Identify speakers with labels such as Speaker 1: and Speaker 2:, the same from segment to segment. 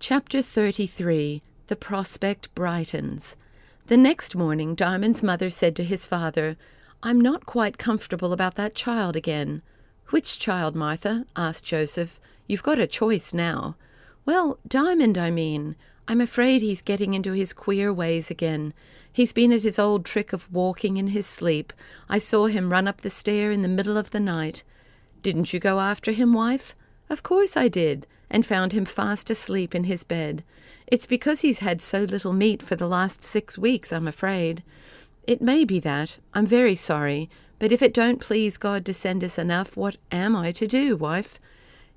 Speaker 1: Chapter 33. The Prospect Brightens. The next morning Diamond's mother said to his father, "I'm not quite comfortable about that child again." "Which child, Martha?" asked Joseph. "You've got a choice now." "Well, Diamond, I mean. I'm afraid he's getting into his queer ways again. He's been at his old trick of walking in his sleep. I saw him run up the stair in the middle of the night." "Didn't you go after him, wife?" "Of course I did, and found him fast asleep in his bed. It's because he's had so little meat for the last 6 weeks, I'm afraid." "It may be that. I'm very sorry. But if it don't please God to send us enough, what am I to do, wife?"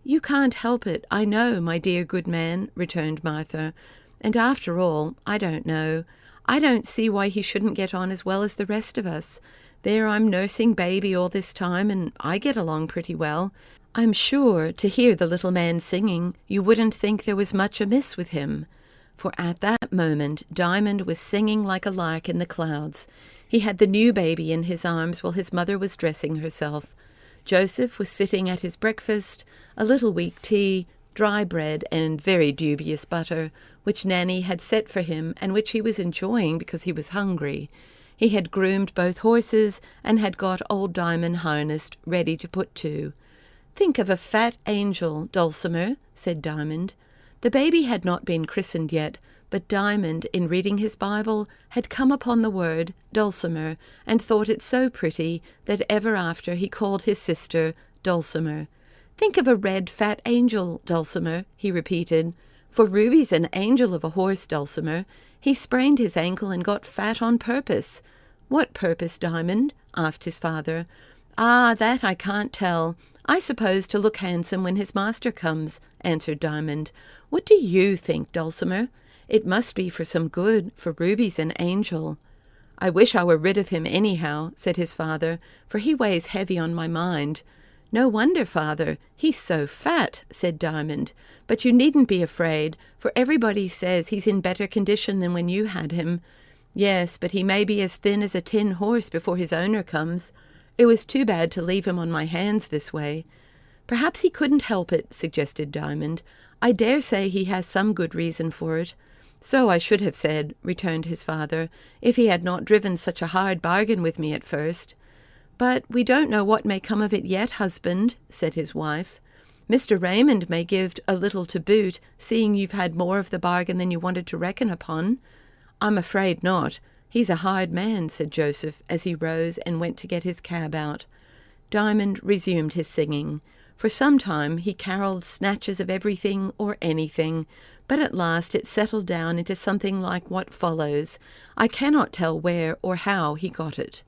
Speaker 1: "You can't help it, I know, my dear good man," returned Martha. "And after all, I don't know. I don't see why he shouldn't get on as well as the rest of us. There I'm nursing baby all this time, and I get along pretty well. I'm sure, to hear the little man singing, you wouldn't think there was much amiss with him." For at that moment Diamond was singing like a lark in the clouds. He had the new baby in his arms while his mother was dressing herself. Joseph was sitting at his breakfast, a little weak tea, dry bread, and very dubious butter, which Nanny had set for him and which he was enjoying because he was hungry. He had groomed both horses and had got old Diamond harnessed, ready to put to. "Think of a fat angel, Dulcimer," said Diamond. The baby had not been christened yet, but Diamond, in reading his Bible, had come upon the word Dulcimer, and thought it so pretty that ever after he called his sister Dulcimer. "Think of a red fat angel, Dulcimer," he repeated. "For Ruby's an angel of a horse, Dulcimer. He sprained his ankle and got fat on purpose." "What purpose, Diamond?" asked his father. "Ah, that I can't tell. I suppose to look handsome when his master comes," answered Diamond. "What do you think, Dulcimer? It must be for some good, for Ruby's an angel." "I wish I were rid of him anyhow," said his father, "for he weighs heavy on my mind." "No wonder, father. He's so fat," said Diamond. "But you needn't be afraid, for everybody says he's in better condition than when you had him." "Yes, but he may be as thin as a tin horse before his owner comes. It was too bad to leave him on my hands this way." "Perhaps he couldn't help it," suggested Diamond. "I dare say he has some good reason for it." "So I should have said," returned his father, "if he had not driven such a hard bargain with me at first." "But we don't know what may come of it yet, husband," said his wife. "Mr. Raymond may give a little to boot, seeing you've had more of the bargain than you wanted to reckon upon." "I'm afraid not. He's a hard man," said Joseph, as he rose and went to get his cab out. Diamond resumed his singing. For some time he carolled snatches of everything or anything, but at last it settled down into something like what follows. I cannot tell where or how he got it.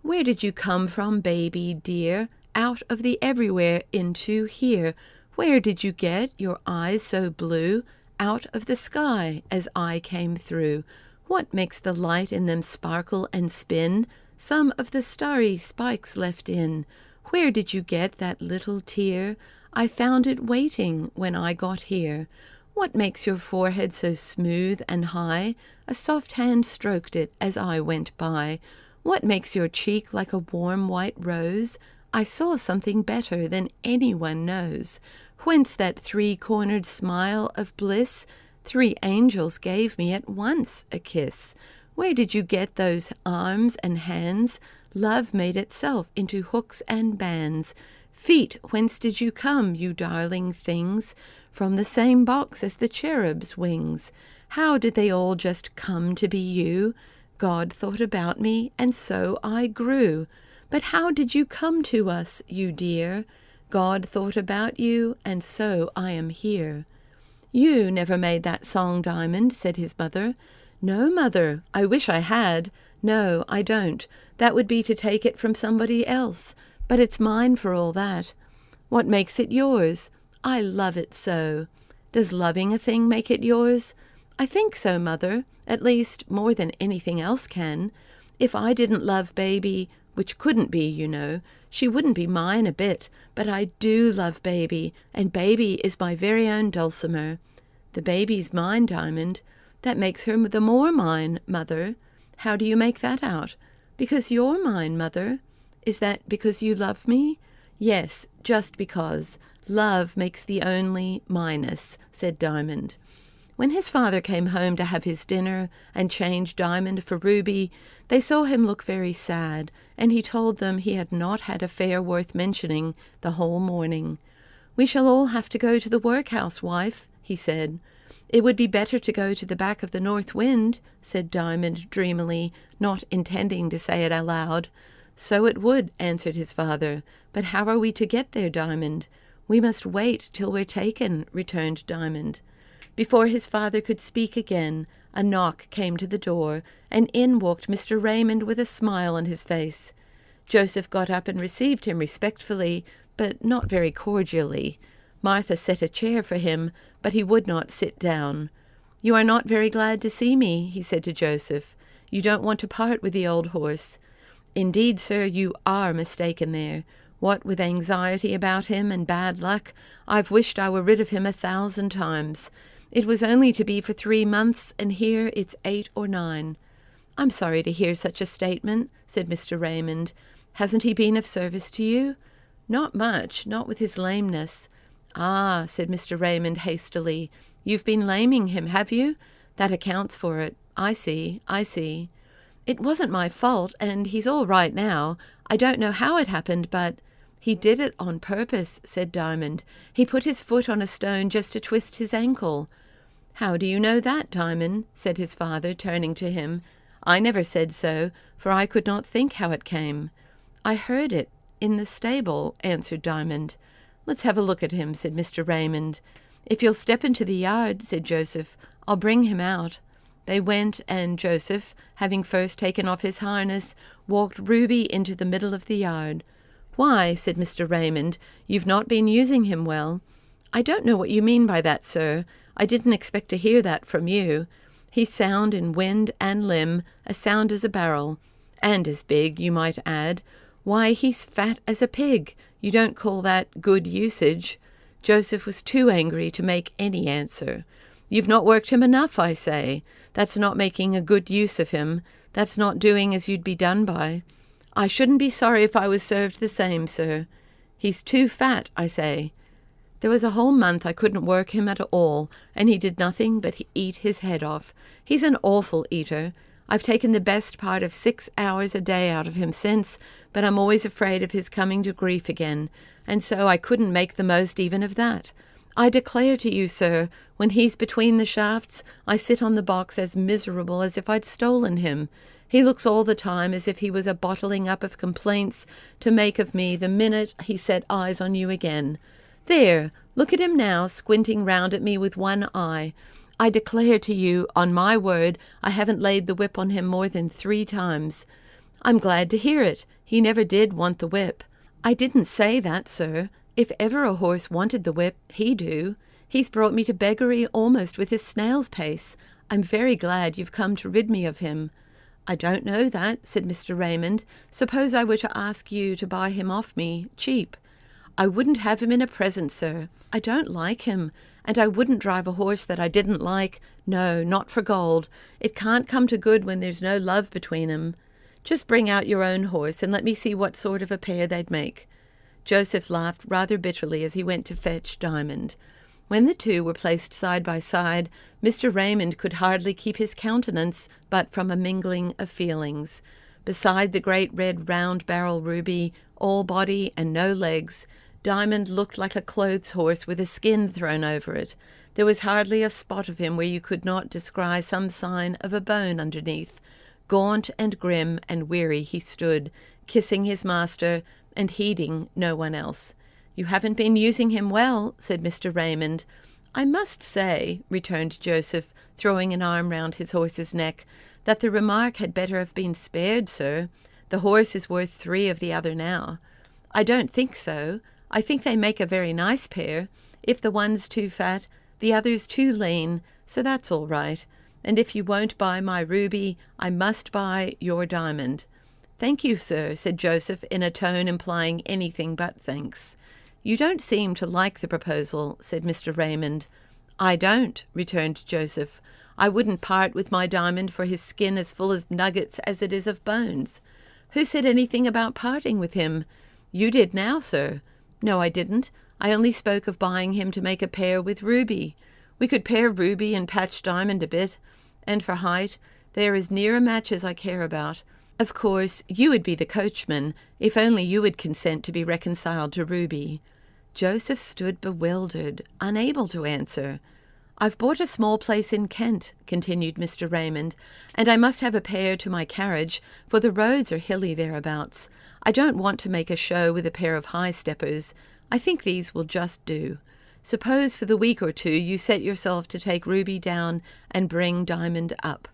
Speaker 1: "Where did you come from, baby dear? Out of the everywhere into here. Where did you get your eyes so blue? Out of the sky as I came through. What makes the light in them sparkle and spin? Some of the starry spikes left in. Where did you get that little tear? I found it waiting when I got here. What makes your forehead so smooth and high? A soft hand stroked it as I went by. What makes your cheek like a warm white rose? I saw something better than anyone knows. Whence that 3-cornered smile of bliss? 3 angels gave me at once a kiss. Where did you get those arms and hands? Love made itself into hooks and bands. Feet, whence did you come, you darling things? From the same box as the cherub's wings. How did they all just come to be you? God thought about me, and so I grew. But how did you come to us, you dear? God thought about you, and so I am here." "You never made that song, Diamond," said his mother. "No, mother, I wish I had. No, I don't. That would be to take it from somebody else. But it's mine for all that." "What makes it yours?" "I love it so." "Does loving a thing make it yours?" "I think so, mother. At least, more than anything else can. If I didn't love baby, which couldn't be, you know, she wouldn't be mine a bit. But I do love baby, and baby is my very own Dulcimer." "The baby's mine, Diamond." "That makes her the more mine, mother." "How do you make that out?" "Because you're mine, mother." "Is that because you love me?" "Yes, just because. Love makes the only minus, said Diamond. When his father came home to have his dinner and change Diamond for Ruby, they saw him look very sad, and he told them he had not had a fare worth mentioning the whole morning. "We shall all have to go to the workhouse, wife," he said. "It would be better to go to the back of the north wind," said Diamond dreamily, not intending to say it aloud. "So it would," answered his father. "But how are we to get there, Diamond?" "We must wait till we're taken," returned Diamond. Before his father could speak again, a knock came to the door, and in walked Mr. Raymond with a smile on his face. Joseph got up and received him respectfully, but not very cordially. Martha set a chair for him, but he would not sit down. "You are not very glad to see me," he said to Joseph. "You don't want to part with the old horse." "Indeed, sir, you are mistaken there. What with anxiety about him and bad luck, I've wished I were rid of him 1,000 times. It was only to be for 3 months, and here it's 8 or 9. "I'm sorry to hear such a statement," said Mr. Raymond. "Hasn't he been of service to you?" "Not much, not with his lameness." "Ah," said Mr. Raymond hastily, "you've been laming him, have you? That accounts for it. I see. It wasn't my fault, and he's all right now. I don't know how it happened, but—" "He did it on purpose," said Diamond. "He put his foot on a stone just to twist his ankle." "How do you know that, Diamond?" said his father, turning to him. "I never said so, for I could not think how it came." "I heard it in the stable," answered Diamond. "Let's have a look at him," said Mr. Raymond. "If you'll step into the yard," said Joseph, "I'll bring him out." They went, and Joseph, having first taken off his harness, walked Ruby into the middle of the yard. "Why," said Mr. Raymond, "you've not been using him well." "I don't know what you mean by that, sir. I didn't expect to hear that from you. He's sound in wind and limb, as sound as a barrel. And as big, you might add. Why, he's fat as a pig. You don't call that good usage?" Joseph was too angry to make any answer. "You've not worked him enough, I say. That's not making a good use of him. That's not doing as you'd be done by." "I shouldn't be sorry if I was served the same, sir." "He's too fat, I say." "There was a whole month I couldn't work him at all, and he did nothing but eat his head off. He's an awful eater. I've taken the best part of 6 hours a day out of him since, but I'm always afraid of his coming to grief again, and so I couldn't make the most even of that. I declare to you, sir, when he's between the shafts, I sit on the box as miserable as if I'd stolen him. He looks all the time as if he was a bottling up of complaints to make of me the minute he set eyes on you again. There, look at him now, squinting round at me with one eye. I declare to you, on my word, I haven't laid the whip on him more than 3 times. "I'm glad to hear it. He never did want the whip." "I didn't say that, sir. If ever a horse wanted the whip, he do. He's brought me to beggary almost with his snail's pace. I'm very glad you've come to rid me of him." "I don't know that," said Mr. Raymond. "Suppose I were to ask you to buy him off me, cheap?" "I wouldn't have him in a present, sir. I don't like him, and I wouldn't drive a horse that I didn't like. No, not for gold. It can't come to good when there's no love between 'em. Just bring out your own horse, and let me see what sort of a pair they'd make." Joseph laughed rather bitterly as he went to fetch Diamond. When the two were placed side by side, Mr. Raymond could hardly keep his countenance but from a mingling of feelings. Beside the great red round-barrel Ruby, all body and no legs, Diamond looked like a clothes horse with a skin thrown over it. There was hardly a spot of him where you could not descry some sign of a bone underneath. Gaunt and grim and weary he stood, kissing his master and heeding no one else. "You haven't been using him well," said Mr. Raymond. "I must say," returned Joseph, throwing an arm round his horse's neck, "that the remark had better have been spared, sir. The horse is worth 3 of the other now." "I don't think so. I think they make a very nice pair. If the one's too fat, the other's too lean, so that's all right. And if you won't buy my Ruby, I must buy your Diamond." "Thank you, sir," said Joseph in a tone implying anything but thanks. "You don't seem to like the proposal," said Mr. Raymond. "I don't," returned Joseph. "I wouldn't part with my Diamond for his skin as full of nuggets as it is of bones." "Who said anything about parting with him?" "You did now, sir." "No, I didn't. I only spoke of buying him to make a pair with Ruby. We could pair Ruby and patch Diamond a bit. And for height, they are as near a match as I care about. Of course, you would be the coachman, if only you would consent to be reconciled to Ruby." Joseph stood bewildered, unable to answer. "I've bought a small place in Kent," continued Mr. Raymond, "and I must have a pair to my carriage, for the roads are hilly thereabouts. I don't want to make a show with a pair of high-steppers. I think these will just do. Suppose for the week or two you set yourself to take Ruby down and bring Diamond up.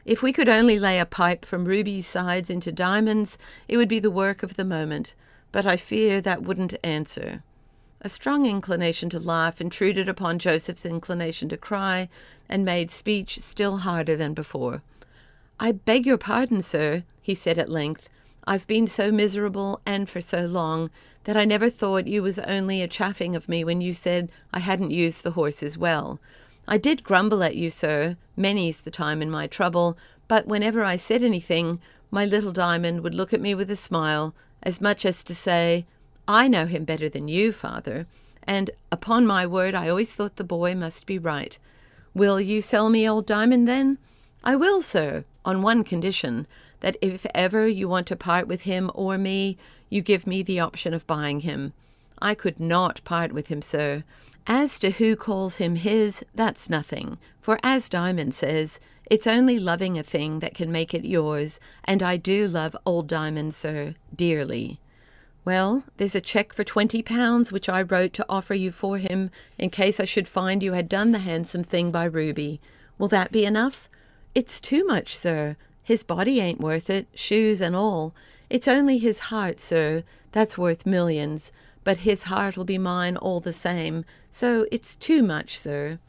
Speaker 1: If we could only lay a pipe from Ruby's sides into Diamond's, it would be the work of the moment, but I fear that wouldn't answer." A strong inclination to laugh intruded upon Joseph's inclination to cry, and made speech still harder than before. "I beg your pardon, sir," he said at length. "I've been so miserable, and for so long, that I never thought you was only a chaffing of me when you said I hadn't used the horses well. I did grumble at you, sir, many's the time in my trouble, but whenever I said anything, my little Diamond would look at me with a smile, as much as to say, 'I know him better than you, father,' and upon my word I always thought the boy must be right. Will you sell me old Diamond, then?" "I will, sir, on one condition, that if ever you want to part with him or me, you give me the option of buying him. I could not part with him, sir. As to who calls him his, that's nothing, for as Diamond says, it's only loving a thing that can make it yours, and I do love old Diamond, sir, dearly. Well, there's a cheque for £20 which I wrote to offer you for him in case I should find you had done the handsome thing by Ruby. Will that be enough?" "It's too much, sir. His body ain't worth it, shoes and all. It's only his heart, sir, that's worth millions, but his heart will be mine all the same, so it's too much, sir."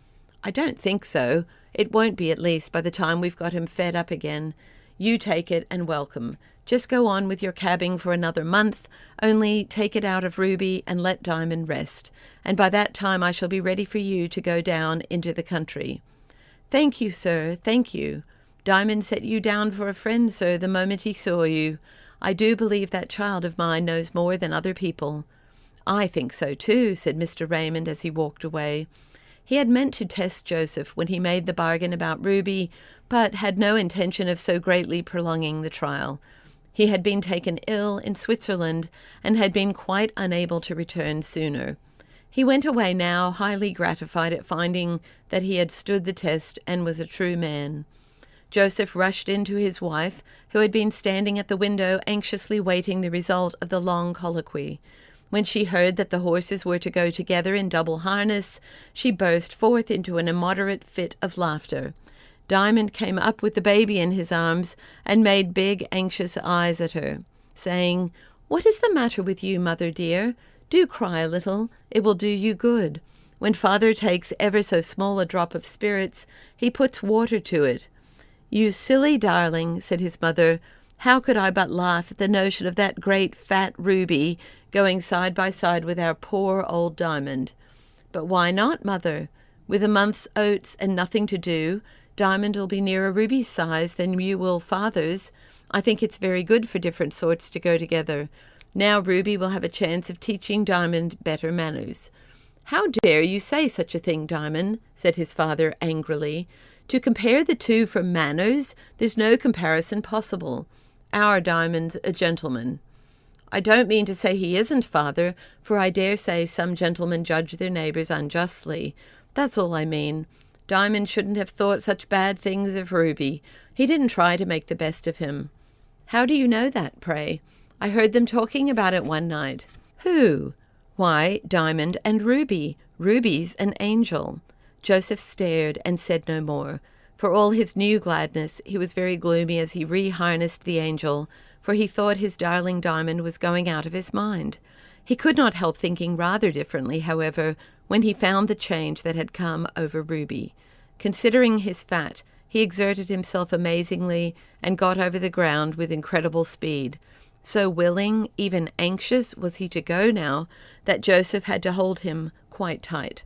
Speaker 1: "I don't think so. It won't be, at least, by the time we've got him fed up again. You take it and welcome. Just go on with your cabbing for another month, only take it out of Ruby and let Diamond rest, and by that time I shall be ready for you to go down into the country." "Thank you, sir, thank you. Diamond set you down for a friend, sir, the moment he saw you. I do believe that child of mine knows more than other people." "I think so too," said Mr. Raymond as he walked away. He had meant to test Joseph when he made the bargain about Ruby, but had no intention of so greatly prolonging the trial. He had been taken ill in Switzerland, and had been quite unable to return sooner. He went away now highly gratified at finding that he had stood the test and was a true man. Joseph rushed in to his wife, who had been standing at the window anxiously waiting the result of the long colloquy. When she heard that the horses were to go together in double harness, she burst forth into an immoderate fit of laughter. Diamond came up with the baby in his arms and made big, anxious eyes at her, saying, "What is the matter with you, mother dear? Do cry a little. It will do you good. When father takes ever so small a drop of spirits, he puts water to it." "You silly darling," said his mother. "How could I but laugh at the notion of that great fat Ruby going side by side with our poor old Diamond?" "But why not, mother? With a month's oats and nothing to do, Diamond will be nearer Ruby's size than you will father's. I think it's very good for different sorts to go together. Now Ruby will have a chance of teaching Diamond better manners." "How dare you say such a thing, Diamond?" said his father angrily. "To compare the two for manners, there's no comparison possible. Our Diamond's a gentleman." "I don't mean to say he isn't, father, for I dare say some gentlemen judge their neighbours unjustly. That's all I mean. Diamond shouldn't have thought such bad things of Ruby. He didn't try to make the best of him." "How do you know that, pray? I heard them talking about it one night." "Who?" "Why, Diamond and Ruby. Ruby's an angel." Joseph stared and said no more. For all his new gladness, he was very gloomy as he re-harnessed the angel, for he thought his darling Diamond was going out of his mind. He could not help thinking rather differently, however, when he found the change that had come over Ruby. Considering his fat, he exerted himself amazingly and got over the ground with incredible speed. So willing, even anxious, was he to go now, that Joseph had to hold him quite tight.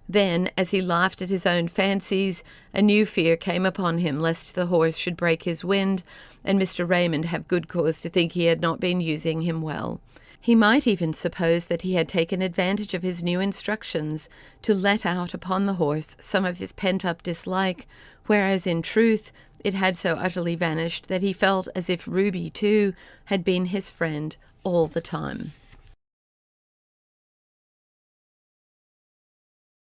Speaker 1: Then, as he laughed at his own fancies, a new fear came upon him lest the horse should break his wind, and Mr. Raymond have good cause to think he had not been using him well. He might even suppose that he had taken advantage of his new instructions to let out upon the horse some of his pent-up dislike, whereas in truth it had so utterly vanished that he felt as if Ruby, too, had been his friend all the time.